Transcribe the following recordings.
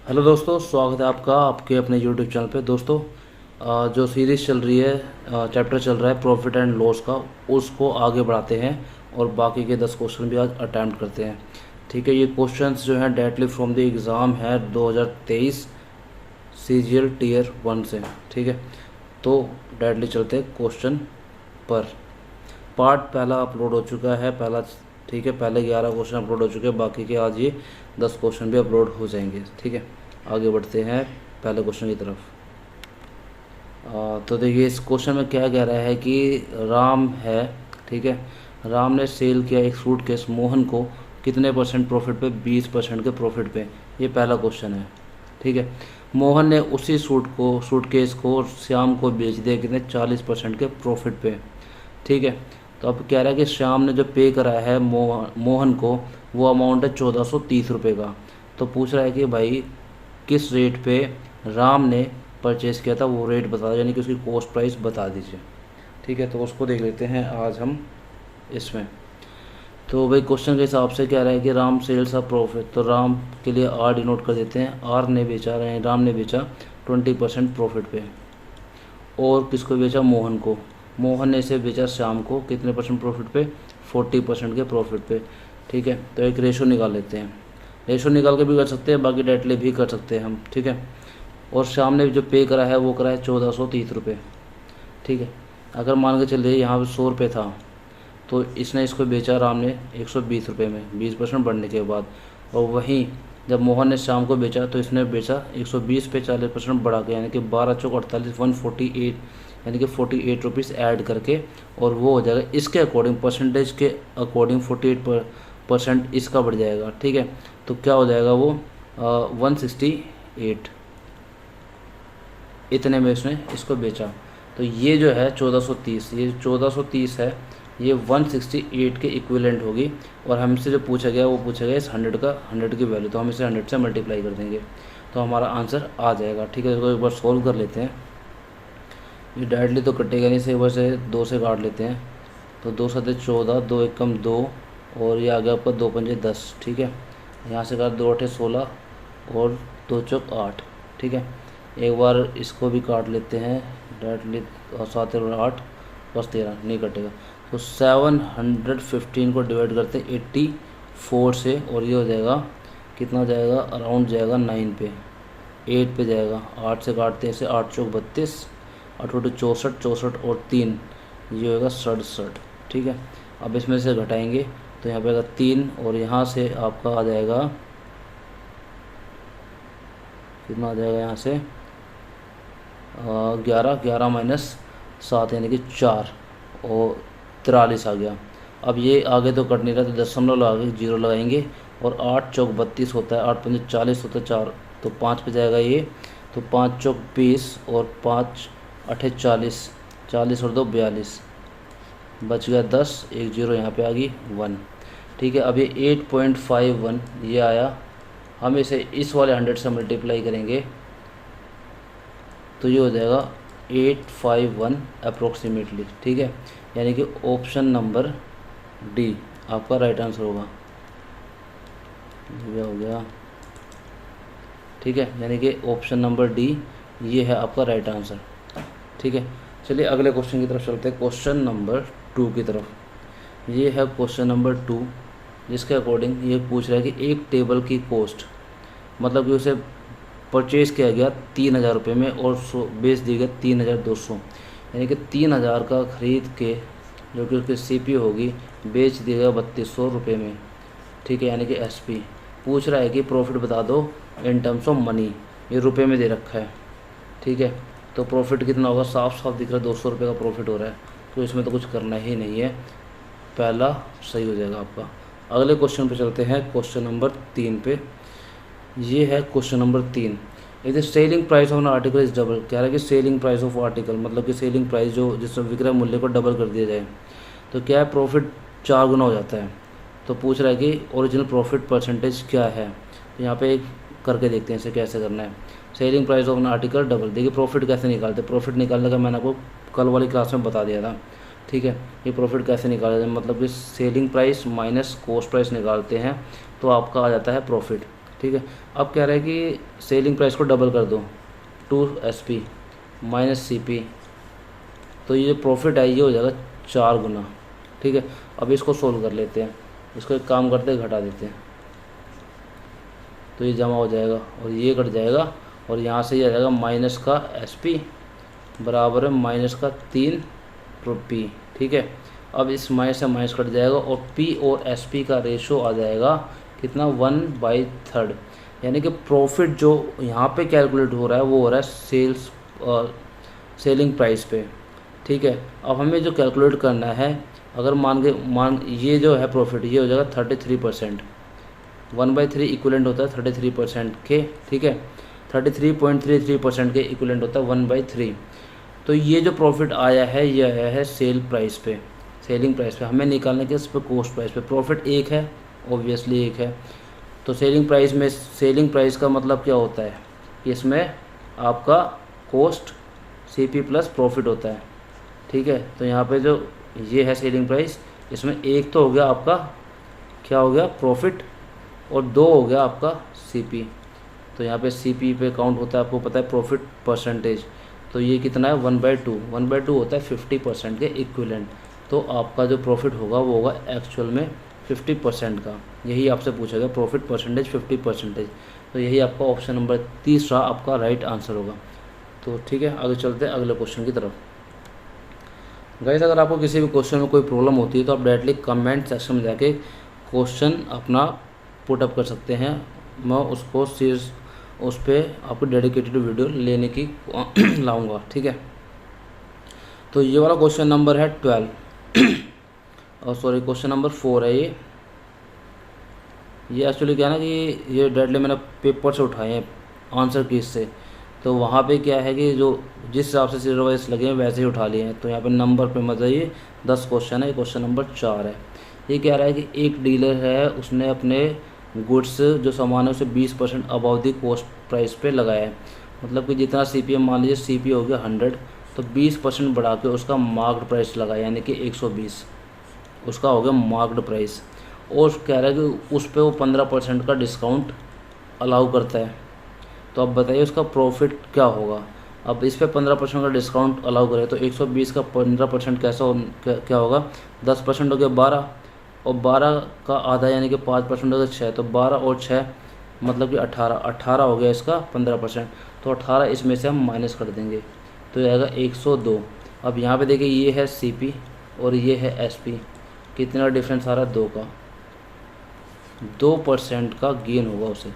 Hello दोस्तों, स्वागत है आपका आपके अपने यूट्यूब चैनल पे। दोस्तों, जो सीरीज़ चल रही है, चैप्टर चल रहा है प्रॉफिट एंड लॉस का, उसको आगे बढ़ाते हैं और बाकी के 10 क्वेश्चन भी आज अटैम्प्ट करते हैं। ठीक है, ये क्वेश्चंस जो हैं डायरेक्टली फ्रॉम द एग्ज़ाम है 2023 CGL टीयर 1 से। ठीक है, तो डायरेक्टली चलते हैं क्वेश्चन पर। पार्ट पहला अपलोड हो चुका है पहला। ठीक है, पहले 11 क्वेश्चन अपलोड हो चुके हैं, बाकी के आज ये 10 क्वेश्चन भी अपलोड हो जाएंगे। ठीक है, आगे बढ़ते हैं पहले क्वेश्चन की तरफ। तो देखिए, इस क्वेश्चन में क्या कह रहा है कि राम है। ठीक है, राम ने सेल किया एक सूटकेस मोहन को कितने परसेंट प्रॉफिट पे? 20% के प्रॉफिट पे। ये पहला क्वेश्चन है। ठीक है, मोहन ने उसी सूटकेस को श्याम को बेच दिया कितने? 40% के प्रॉफिट पे। ठीक है, तो अब कह रहा है कि श्याम ने जो पे करा है मोहन को, वो अमाउंट है 1430 रुपये का। तो पूछ रहा है कि भाई किस रेट पे राम ने परचेज़ किया था, वो रेट बता दो, यानी कि उसकी कॉस्ट प्राइस बता दीजिए। ठीक है, तो उसको देख लेते हैं आज हम इसमें। तो भाई क्वेश्चन के हिसाब से कह रहा है कि राम सेल्स अ प्रॉफिट, तो राम के लिए आर डिनोट कर देते हैं। आर ने बेचा, राम ने बेचा 20% प्रॉफिट पे। और किसको बेचा? मोहन को। मोहन ने इसे बेचा श्याम को कितने परसेंट प्रॉफिट पे? 40% के प्रॉफिट पे। ठीक है, तो एक रेशो निकाल लेते हैं। रेशो निकाल के भी कर सकते हैं, बाकी डायरेक्टली भी कर सकते हैं हम। ठीक है, और श्याम ने जो पे करा है वो करा है 1430 रुपये। ठीक है, अगर मान के चलिए यहाँ पे 100 रुपये था, तो इसने इसको बेचा राम ने 120 रुपये में 20% बढ़ने के बाद। और वहीं जब मोहन ने शाम को बेचा तो इसने बेचा 120 पे 40% बढ़ा के, यानी कि 12 चौक 48 148, यानी कि 48 रुपीज़ ऐड करके, और वो हो जाएगा इसके अकॉर्डिंग, परसेंटेज के अकॉर्डिंग 48% इसका बढ़ जाएगा। ठीक है, तो क्या हो जाएगा वो 168, इतने में इसने इसको बेचा। तो ये जो है 1430, ये 1430 है, ये 168 के इक्विवेलेंट होगी। और हमसे जो पूछा गया वो पूछा गया इस 100 की वैल्यू, तो हम इसे 100 से मल्टीप्लाई कर देंगे तो हमारा आंसर आ जाएगा। ठीक है, इसको एक बार सॉल्व कर लेते हैं। ये डायरेक्टली तो कटेगा नहीं, से एक बार से 2 से काट लेते हैं। तो 2 7 14, 2 एकम 2, और ये आ गया आपका 2 पंजे 10। ठीक है, यहाँ से काट 2 8 16 और 2 चौक 8। ठीक है, एक बार इसको भी काट लेते हैं डायरेक्टली, 7 और 8 + 13 नहीं कटेगा। तो 715 को डिवाइड करते हैं 84 से, और ये हो जाएगा कितना जाएगा? अराउंड जाएगा 9 पे, 8 पे जाएगा। 8 से काटते हैं इसे, 8 चौक 32, 8 8 64, 64 और 3, ये होगा 67। ठीक है, अब इसमें से घटाएंगे तो यहाँ पे आएगा 3, और यहाँ से आपका आ जाएगा कितना आ जाएगा? यहाँ से 11, 11 माइनस 7 यानी कि 4, और 43 आ गया। अब ये आगे तो कट नहीं रहा, तो दशमलव आगे 0 लगाएंगे, और 8 चौक 32 होता है, 8 पंजे 40 होता है, 4 तो 5 पे जाएगा ये, तो 5 चौक 20 और 5 8 40, 40 और 2 42, बच गया 10, एक 0 यहाँ पे आ गई 1। ठीक है, अब ये 8.51 ये आया। हम इसे इस वाले 100 से मल्टीप्लाई करेंगे तो ये हो जाएगा 851 अप्रोक्सीमेटली। ठीक है, यानी कि ऑप्शन नंबर डी आपका राइट आंसर होगा। ये हो गया। ठीक है, यानी कि ऑप्शन नंबर डी ये है आपका राइट आंसर। ठीक है, चलिए अगले क्वेश्चन की तरफ चलते हैं, क्वेश्चन नंबर 2 की तरफ। ये है क्वेश्चन नंबर 2, जिसके अकॉर्डिंग ये पूछ रहा है कि एक टेबल की कॉस्ट, मतलब कि उसे परचेज़ किया गया 3000 रुपये में और बेच दिया गया 3200, यानी कि 3000 का ख़रीद के जो कि उसकी सीपी होगी बेच दिया गया 3200 रुपये में। ठीक है, यानी कि एसपी। पूछ रहा है कि प्रॉफिट बता दो इन टर्म्स ऑफ मनी, ये रुपए में दे रखा है। ठीक है, तो प्रॉफिट कितना होगा? साफ साफ दिख रहा है 200 रुपये का प्रॉफिट हो रहा है, तो इसमें तो कुछ करना ही नहीं है, पहला सही हो जाएगा आपका। अगले क्वेश्चन पे चलते हैं, क्वेश्चन नंबर 3 पे। ये है क्वेश्चन नंबर 3। यदि selling price of an article is double, कह रहा है कि सेलिंग प्राइस ऑफ आर्टिकल, मतलब कि सेलिंग प्राइस जो जिसमें विक्रय मूल्य को डबल कर दिया जाए, तो क्या है? प्रॉफिट 4 गुना हो जाता है। तो पूछ रहा है कि ओरिजिनल प्रॉफिट परसेंटेज क्या है। तो यहाँ पे एक करके देखते हैं इसे कैसे करना है। Selling price of an article double, देखिए प्रॉफिट कैसे निकालते हैं। प्रॉफिट निकालने का मैंने आपको कल वाली क्लास में बता दिया था। ठीक है, ये प्रॉफिट कैसे निकाला जाए, मतलब कि selling price minus cost price निकालते हैं तो आपका आ जाता है प्रॉफिट। ठीक है। अब कह रहा है कि सेलिंग प्राइस को डबल कर दो, 2SP माइनस CP, तो ये प्रॉफिट है ये हो जाएगा 4 गुना। ठीक है। अब इसको सोल्व कर लेते हैं, इसको एक काम करते हैं घटा देते हैं, तो ये जमा हो जाएगा और ये कट जाएगा और यहाँ से ये आ जाएगा माइनस का SP बराबर है माइनस का 3 P। ठीक है। अब इस माइनस से माइनस कट जाएगा और P और SP का रेशो आ जाएगा कितना, 1/3। यानी कि प्रॉफिट जो यहाँ पे कैलकुलेट हो रहा है वो हो रहा है सेलिंग प्राइस पे। ठीक है। अब हमें जो कैलकुलेट करना है, अगर मान ये जो है प्रॉफिट ये हो जाएगा 33%, 1/3 इक्वलेंट होता है 33% के। ठीक है। 33.33% के इक्वलेंट होता है 1/3। तो ये जो प्रॉफिट आया है ये आया है सेलिंग प्राइस पे। हमें निकालने के इस पर कॉस्ट प्राइस पे प्रॉफिट एक है, ऑब्वियसली एक है। तो सेलिंग प्राइस का मतलब क्या होता है कि इसमें आपका कॉस्ट CP प्लस प्रॉफिट होता है। ठीक है। तो यहाँ पे जो ये है सेलिंग प्राइस, इसमें एक तो हो गया आपका क्या हो गया प्रॉफिट और 2 हो गया आपका CP। तो यहाँ पे CP पे काउंट होता है, आपको पता है प्रॉफिट परसेंटेज, तो ये कितना है 1/2 होता है 50% के इक्विवेलेंट। तो आपका जो प्रॉफिट होगा वो होगा एक्चुअल में 50% का। यही आपसे पूछा गया प्रॉफिट परसेंटेज 50%। तो यही आपका ऑप्शन नंबर 3 आपका राइट आंसर होगा। तो ठीक है, आगे चलते हैं अगले क्वेश्चन की तरफ। गाइस, अगर आपको किसी भी क्वेश्चन में कोई प्रॉब्लम होती है तो आप डायरेक्टली कमेंट सेक्शन में जाके क्वेश्चन अपना पुटअप कर सकते हैं। मैं उसको उस पर आपको डेडिकेटेड वीडियो लेने की लाऊंगा। ठीक है। तो ये वाला क्वेश्चन नंबर है 12 और सॉरी क्वेश्चन नंबर 4 है ये एक्चुअली क्या है ना कि ये डायरेक्टली मैंने पेपर से उठाए हैं आंसर की से। तो वहाँ पे क्या है कि जो जिस हिसाब से सीरियल वाइज लगे हैं वैसे ही उठा लिए हैं। तो यहाँ पे नंबर पे मतलब ये 10 क्वेश्चन है, क्वेश्चन नंबर 4 है। ये कह रहा है कि एक डीलर है, उसने अपने गुड्स जो सामान है उसे 20% अबाव दी कॉस्ट प्राइस पे लगाया है। मतलब कि जितना CP मान लीजिए CP हो गया 100, तो 20% बढ़ा के उसका मार्क्ड प्राइस लगाया, यानी कि 120 उसका हो गया मार्क्ड प्राइस। और कह रहा है कि उस पर वो 15% का डिस्काउंट अलाउ करता है। तो अब बताइए उसका प्रॉफिट क्या होगा। अब इस पे 15% का डिस्काउंट अलाउ करे तो 120 का 15% क्या होगा, 10% हो गया 12, और 12 का आधा यानी कि 5% हो गया 6, तो 12 और 6 मतलब कि 18 हो गया इसका 15%। तो 18 इसमें से हम माइनस कर देंगे तो ये आएगा 102। अब यहाँ पे देखिए ये है CP और ये है SP, कितना डिफरेंस आ रहा है 2 का, 2% का गेन होगा उसे।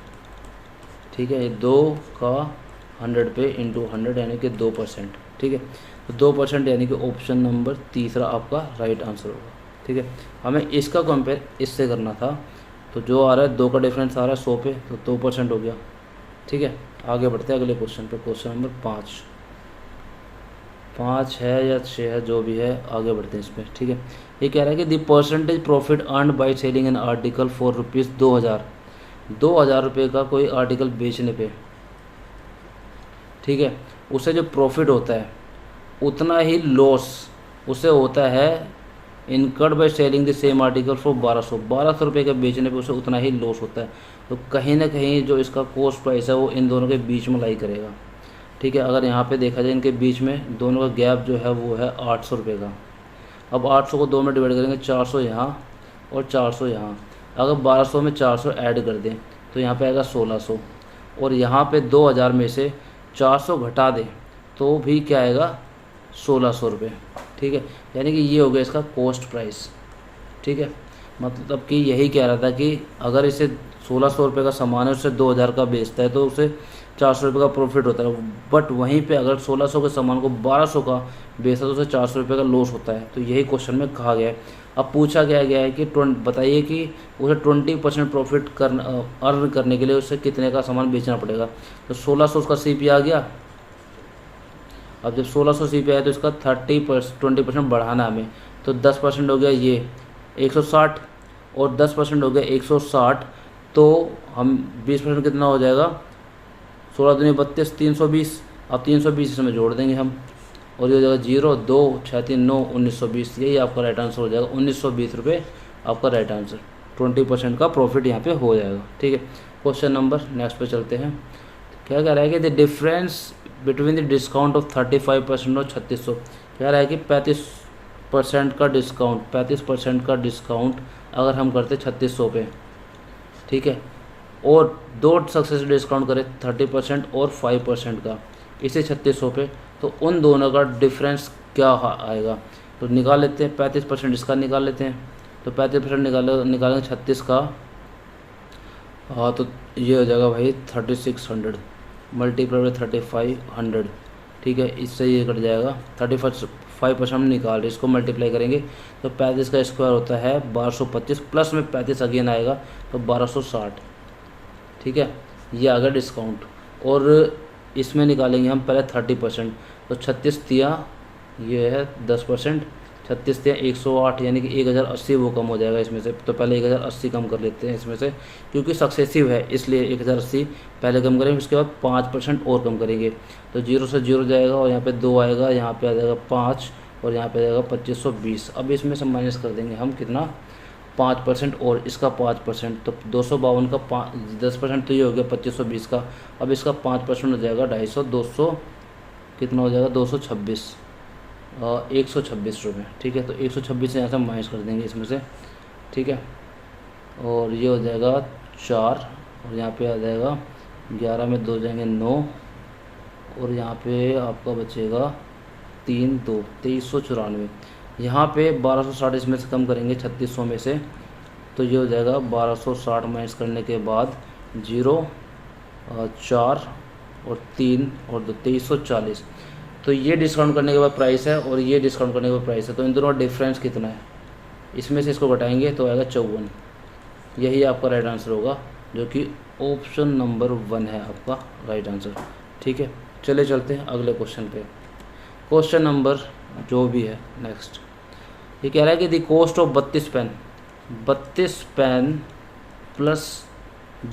ठीक है। ये 2 का 100 पे इंटू 100 यानी कि 2%। ठीक है। तो 2% यानी कि ऑप्शन नंबर 3 आपका राइट आंसर होगा। ठीक है। हमें इसका कंपेयर इससे करना था, तो जो आ रहा है 2 का डिफरेंस आ रहा है 100 पे, तो 2% हो गया। ठीक है। आगे बढ़ते हैं अगले क्वेश्चन पे, क्वेश्चन नंबर 5 है या 6 है, जो भी है आगे बढ़ते हैं इस पर। ठीक है। ये कह रहा है कि the percentage profit earned by selling an article for ₹2000 रुपये का कोई आर्टिकल बेचने पे, ठीक है, उसे जो प्रॉफिट होता है उतना ही लॉस उसे होता है incurred by selling the same article for 1200 रुपये का बेचने पे उसे उतना ही लॉस होता है। तो कहीं ना कहीं जो इसका कॉस्ट प्राइस है वो इन दोनों के बीच में लाई करेगा। ठीक है। अगर यहाँ पे देखा जाए इनके बीच में दोनों का गैप जो है वो है 800 रुपये का। अब 800 को 2 में डिवाइड करेंगे, 400 यहाँ और 400 यहाँ। अगर 1200 में 400 ऐड कर दें तो यहाँ पे आएगा 1600, और यहाँ पे 2000 में से 400 घटा दें तो भी क्या आएगा 1600 रुपये। ठीक है। यानी कि ये हो गया इसका कॉस्ट प्राइस। ठीक है। मतलब कि यही कह रहा था कि अगर इसे 1600 रुपये का सामान है उससे 2000 का बेचता है तो उसे 400 रुपये का प्रॉफिट होता है। बट वहीं पे अगर 1600 के सामान को 1200 का बेचता है तो उसे 400 रुपये का लॉस होता है। तो यही क्वेश्चन में कहा गया है। अब पूछा गया है कि बताइए कि उसे 20% प्रॉफिट अर्न करने के लिए उसे कितने का सामान बेचना पड़ेगा। तो 1600 उसका CP आ गया। अब जब 1600 CP आया तो इसका 20% बढ़ाना हमें, तो 10% हो गया ये 160 और 10% हो गया 160, तो हम 20% कितना हो जाएगा, 16 दूनी 32, 320। अब 320 इसमें जोड़ देंगे हम और ये हो जाएगा 0, 2, 6, 3, 9, 1920। यही आपका राइट आंसर हो जाएगा, 1920 रुपये आपका राइट आंसर। 20% का प्रॉफिट यहाँ पे हो जाएगा। ठीक है, क्वेश्चन नंबर नेक्स्ट पे चलते हैं। क्या कह रहा है कि the difference between the discount of 35% और 3600, कह रहा है कि 35% का डिस्काउंट अगर हम करते 3600 पे, ठीक है, और दो सक्सेस डिस्काउंट करें 30% और 5% का इसे 3600 पे, तो उन दोनों का डिफरेंस क्या आएगा। तो निकाल लेते हैं, 35% इसका निकाल लेते हैं। तो 35% निकालेंगे 36 का, हाँ, तो ये हो जाएगा भाई 3600 मल्टीप्लाई बाई 3500। ठीक है, इससे ये कट जाएगा 5% हम निकाल रहे, इसको मल्टीप्लाई करेंगे तो 35 का स्क्वायर होता है 1225, प्लस में 35 अगेन आएगा तो 1260। ठीक है, ये आ गया डिस्काउंट। और इसमें निकालेंगे हम पहले 30%, तो 36 दिया, ये है 10%, 36 दिया 108, यानी कि 1080 वो कम हो जाएगा इसमें से। तो पहले 1080 कम कर लेते हैं इसमें से, क्योंकि सक्सेसिव है इसलिए 1080 पहले कम करेंगे, उसके बाद 5% और कम करेंगे। तो 0 से 0 जाएगा और यहाँ पे 2 आएगा, यहाँ पे आ जाएगा 5 और यहाँ पे आ जाएगा 2520। अब इसमें से माइनस कर देंगे हम कितना, 5% और इसका 5%, तो 252 का 10% तो ये हो गया 2520 का। अब इसका 5% हो जाएगा 250, 200 कितना हो जाएगा 226, 126 रुपये। ठीक है, तो 126 यहाँ से माइनस कर देंगे इसमें से। ठीक है, और ये हो जाएगा 4 और यहाँ पे आ जाएगा 11 में 2 जाएंगे 9 और यहाँ पे आपका बचेगा 3 2 2394। यहाँ पे 1260 इसमें से कम करेंगे 3600 में से, तो ये हो जाएगा 1260 माइनस करने के बाद 0 4 और 3 और 2 2340। तो ये डिस्काउंट करने के बाद प्राइस है और ये डिस्काउंट करने के बाद प्राइस है, तो इन दोनों का डिफरेंस कितना है, इसमें से इसको घटाएंगे तो आएगा 54। यही आपका राइट आंसर होगा, जो कि ऑप्शन नंबर 1 है आपका राइट आंसर। ठीक है, चले चलते हैं अगले क्वेश्चन पे। क्वेश्चन नंबर जो भी है नेक्स्ट, ये कह रहा है कि the cost of 32 pen plus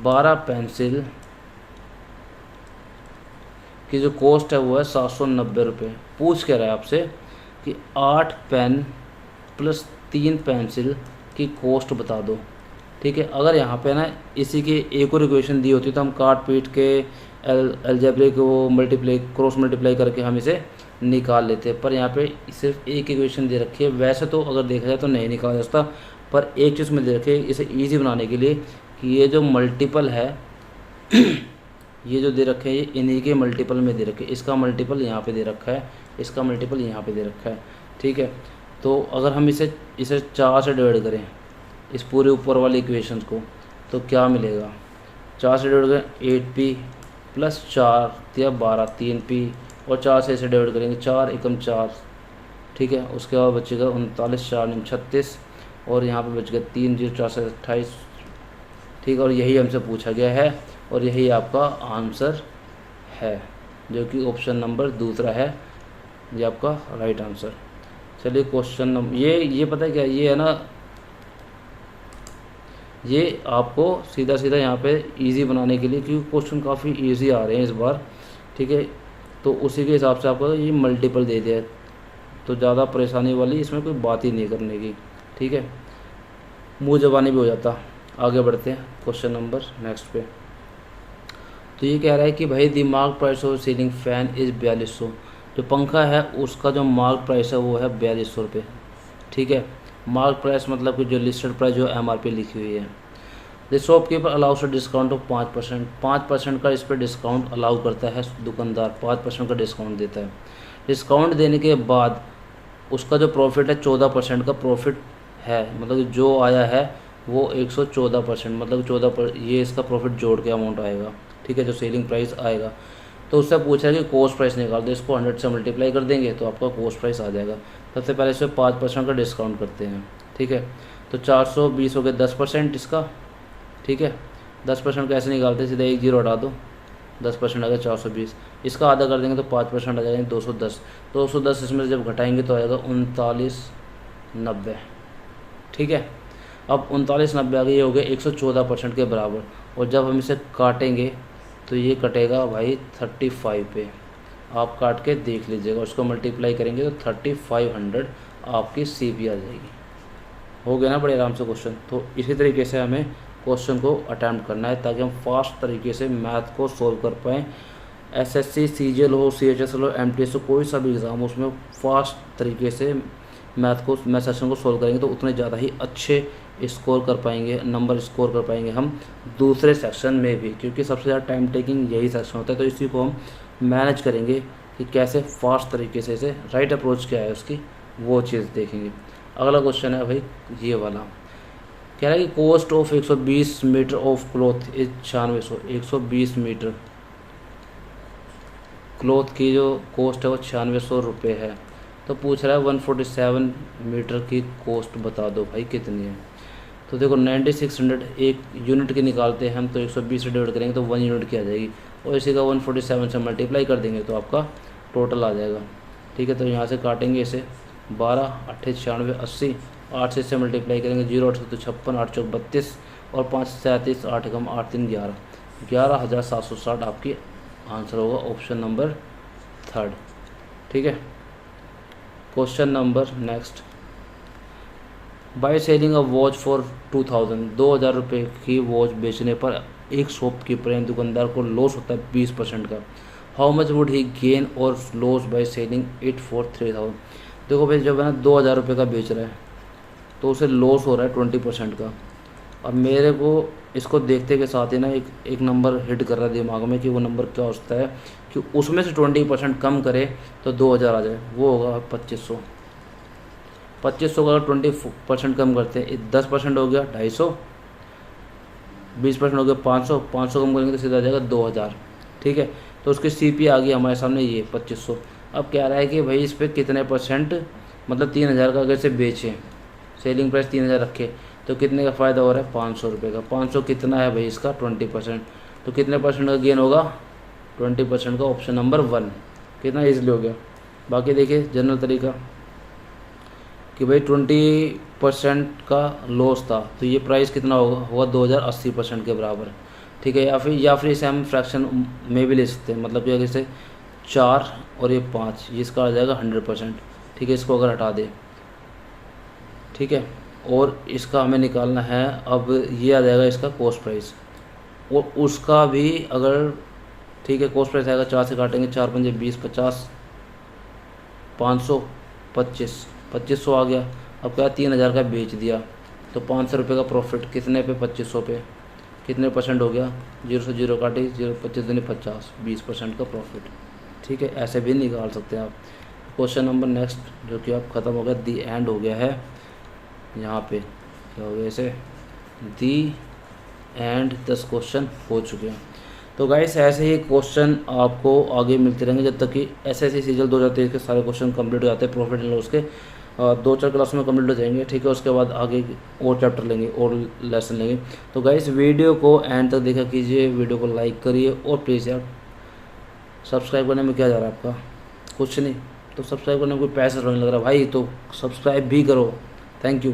12 pencil की जो कॉस्ट है वो है 790 रुपये। पूछ कह रहा है आपसे कि 8 पेन प्लस 3 पेंसिल की कॉस्ट बता दो। ठीक है, अगर यहाँ पे ना इसी की एक और इक्वेशन दी होती तो हम काट पीट के अलजेब्रिक को मल्टीप्लाई क्रॉस मल्टीप्लाई करके हम इसे निकाल लेते, पर यहाँ पे सिर्फ एक इक्वेशन दे रखी है। वैसे तो अगर देखा जाए तो नहीं निकाला जा सकता, पर एक चीज़ में दे रखी है इसे ईजी बनाने के लिए कि ये जो मल्टीपल है ये जो दे रखे हैं ये इन्हीं के मल्टीपल में दे रखे, इसका मल्टीपल यहाँ पे दे रखा है, इसका मल्टीपल यहाँ पे दे रखा है। ठीक है, तो अगर हम इसे 4 से डिवाइड करें इस पूरे ऊपर वाले इक्वेशन को, तो क्या मिलेगा, 4 से डिवाइड करें 8p प्लस 4 या 12 3p और 4 से इसे डिवाइड करेंगे 4 एकम 4। ठीक है, उसके बाद बचेगा 39 4 9 36 और यहाँ पे बच गया 3 0 4 से 28। ठीक है, और यही हमसे पूछा गया है और यही आपका आंसर है, जो कि ऑप्शन नंबर दूसरा है, ये आपका राइट आंसर। चलिए क्वेश्चन नंबर ये पता है क्या, ये है ना, ये आपको सीधा सीधा यहाँ पे इजी बनाने के लिए, क्योंकि क्वेश्चन काफ़ी इजी आ रहे हैं इस बार। ठीक है, तो उसी के हिसाब से आपको ये मल्टीपल दे दिया है, तो ज़्यादा परेशानी वाली इसमें कोई बात ही नहीं करने की। ठीक है, मुँह ज़बानी भी हो जाता। आगे बढ़ते हैं क्वेश्चन नंबर नेक्स्ट पे। तो ये कह रहा है कि भाई the mark price of ceiling fan is 4200। जो पंखा है उसका जो मार्क प्राइस है वो है 4200 रुपये। ठीक है, मार्क प्राइस मतलब कि जो लिस्टेड प्राइस जो MRP लिखी हुई है। The shopkeeper allow us discount of 5%। 5% का इस पर डिस्काउंट अलाउ करता है दुकानदार, 5% का डिस्काउंट देता है। डिस्काउंट देने के बाद उसका जो प्रॉफिट है 14% का प्रॉफिट है, मतलब जो आया है वो 114%, मतलब 14 ये इसका प्रॉफिट जोड़ के अमाउंट आएगा। ठीक है, जो सेलिंग प्राइस आएगा। तो उससे पूछा है कि कॉस्ट प्राइस निकाल दो, इसको 100 से मल्टीप्लाई कर देंगे तो आपका कॉस्ट प्राइस आ जाएगा। सबसे पहले इसमें 5% का डिस्काउंट करते हैं। ठीक है, तो 420 हो गया 10% इसका। ठीक है, 10% कैसे निकालते हैं, सीधा 1 0 हटा दो, 10% आ गया 420। इसका आधा कर देंगे तो 5% आ जाएगा 210। 210 इसमें से जब घटाएंगे तो आएगा 3990। ठीक है, अब 3990 आ गई, ये हो गया 114% के बराबर। और जब हम इसे काटेंगे तो ये कटेगा भाई 35 पे। आप काट के देख लीजिएगा, उसको मल्टीप्लाई करेंगे तो 3500 आपकी CP आ जाएगी। हो गया ना बड़े आराम से क्वेश्चन। तो इसी तरीके से हमें क्वेश्चन को अटैम्प्ट करना है ताकि हम फास्ट तरीके से मैथ को सोल्व कर पाएँ। एसएससी, सीजीएल हो, सीएचएसएल हो, एमटीएस हो, कोई सा भी एग्ज़ाम हो उसमें फास्ट तरीके से मैथ सेक्शन को सोल्व करेंगे तो उतने ज़्यादा ही अच्छे स्कोर कर पाएंगे, नंबर स्कोर कर पाएंगे हम दूसरे सेक्शन में भी, क्योंकि सबसे ज़्यादा टाइम टेकिंग यही सेक्शन होता है। तो इसी को हम मैनेज करेंगे कि कैसे फास्ट तरीके से इसे राइट अप्रोच क्या है उसकी, वो चीज़ देखेंगे। अगला क्वेश्चन है भाई ये वाला, कह रहा है कि cost of 120 metre of cloth is 9600। 120 metre cloth की जो कॉस्ट है वो 9600 रुपये है। तो पूछ रहा है 147 मीटर की कॉस्ट बता दो भाई कितनी है। तो देखो 9600 एक यूनिट की निकालते हैं हम, तो 120 से डिवाइड करेंगे तो 1 यूनिट की आ जाएगी, और इसी का 147 से मल्टीप्लाई कर देंगे तो आपका टोटल आ जाएगा। ठीक है, तो यहाँ से काटेंगे इसे 12 8 96 80, 8 से मल्टीप्लाई करेंगे 0 8 तो 56, 8 चौक 32 और 5 37, 8 कम 8 3 11, 11,760 आपकी आंसर होगा ऑप्शन नंबर 3। ठीक है, question number next, by selling a watch for 2000 रुपये की वॉच बेचने पर एक शॉपकीपर यानी दुकानदार को लॉस होता है 20% का। How much would he gain और loss by selling it for 3000। देखो भाई जब है ना 2000 रुपये का बेच रहा है तो उसे लॉस हो रहा है 20% का। अब मेरे को इसको देखते के साथ ही ना एक नंबर हिट कर रहा है दिमाग में कि वो नंबर क्या होता है कि उसमें से 20% कम करे तो 2000 आ जाए, वो होगा 2500। 2500 का अगर 20% कम करते हैं 10% हो गया 250, 20% हो गया 500, 500 कम करेंगे तो सीधा आ जाएगा 2000। ठीक है, तो उसकी सीपी आ गई हमारे सामने ये 2500। अब कह रहा है कि भाई इस पर कितने परसेंट, मतलब 3000 का अगर से बेचें, सेलिंग प्राइस 3000 रखे तो कितने का फ़ायदा हो रहा है 500 रुपये का। 500 कितना है भाई इसका 20%, तो कितने परसेंट का गेन होगा 20% का, ऑप्शन नंबर 1। कितना ईजिली हो गया। बाकी देखिए जनरल तरीका कि भाई 20% का लॉस था तो ये प्राइस कितना होगा 2080% के बराबर। ठीक है, या फिर इसे हम फ्रैक्शन में भी ले सकते हैं, मतलब कि अगर इसे 4 और ये 5, इसका आ जाएगा 100%। ठीक है, इसको अगर हटा दे, ठीक है, और इसका हमें निकालना है, अब ये आ जाएगा इसका कॉस्ट प्राइस, और उसका भी अगर, ठीक है, कॉस्ट प्राइस आएगा 4 से काटेंगे 4 पंजे 20, 50, 500, 2500 आ गया। अब क्या 3000 का बेच दिया तो 500 रुपये का प्रॉफिट, कितने पे 2500 पे, कितने परसेंट हो गया 0 से 0 काटे 0, 25 दूनी 50, 20% का प्रॉफिट। ठीक है, ऐसे भी निकाल सकते हैं आप। क्वेश्चन नंबर नेक्स्ट जो कि आप ख़त्म हो गया, दी एंड हो गया है। यहाँ पे क्या हो गया, इसे दी एंड 10 क्वेश्चन हो चुके हैं। तो गाइस ऐसे ही क्वेश्चन आपको आगे मिलते रहेंगे जब तक कि एसएससी सीजीएल 2023 के सारे क्वेश्चन कंप्लीट हो जाते हैं, प्रॉफिट एंड लॉस के 2-4 क्लास में कंप्लीट हो जाएंगे। ठीक है, उसके बाद आगे और चैप्टर लेंगे और लेसन लेंगे। तो गाइस वीडियो को एंड तक देखा कीजिए, वीडियो को लाइक करिए, और प्लीज़ यार सब्सक्राइब करने में क्या जा रहा है आपका, कुछ नहीं, तो सब्सक्राइब करने में कोई पैसा नहीं लग रहा भाई, तो सब्सक्राइब भी करो। Thank you.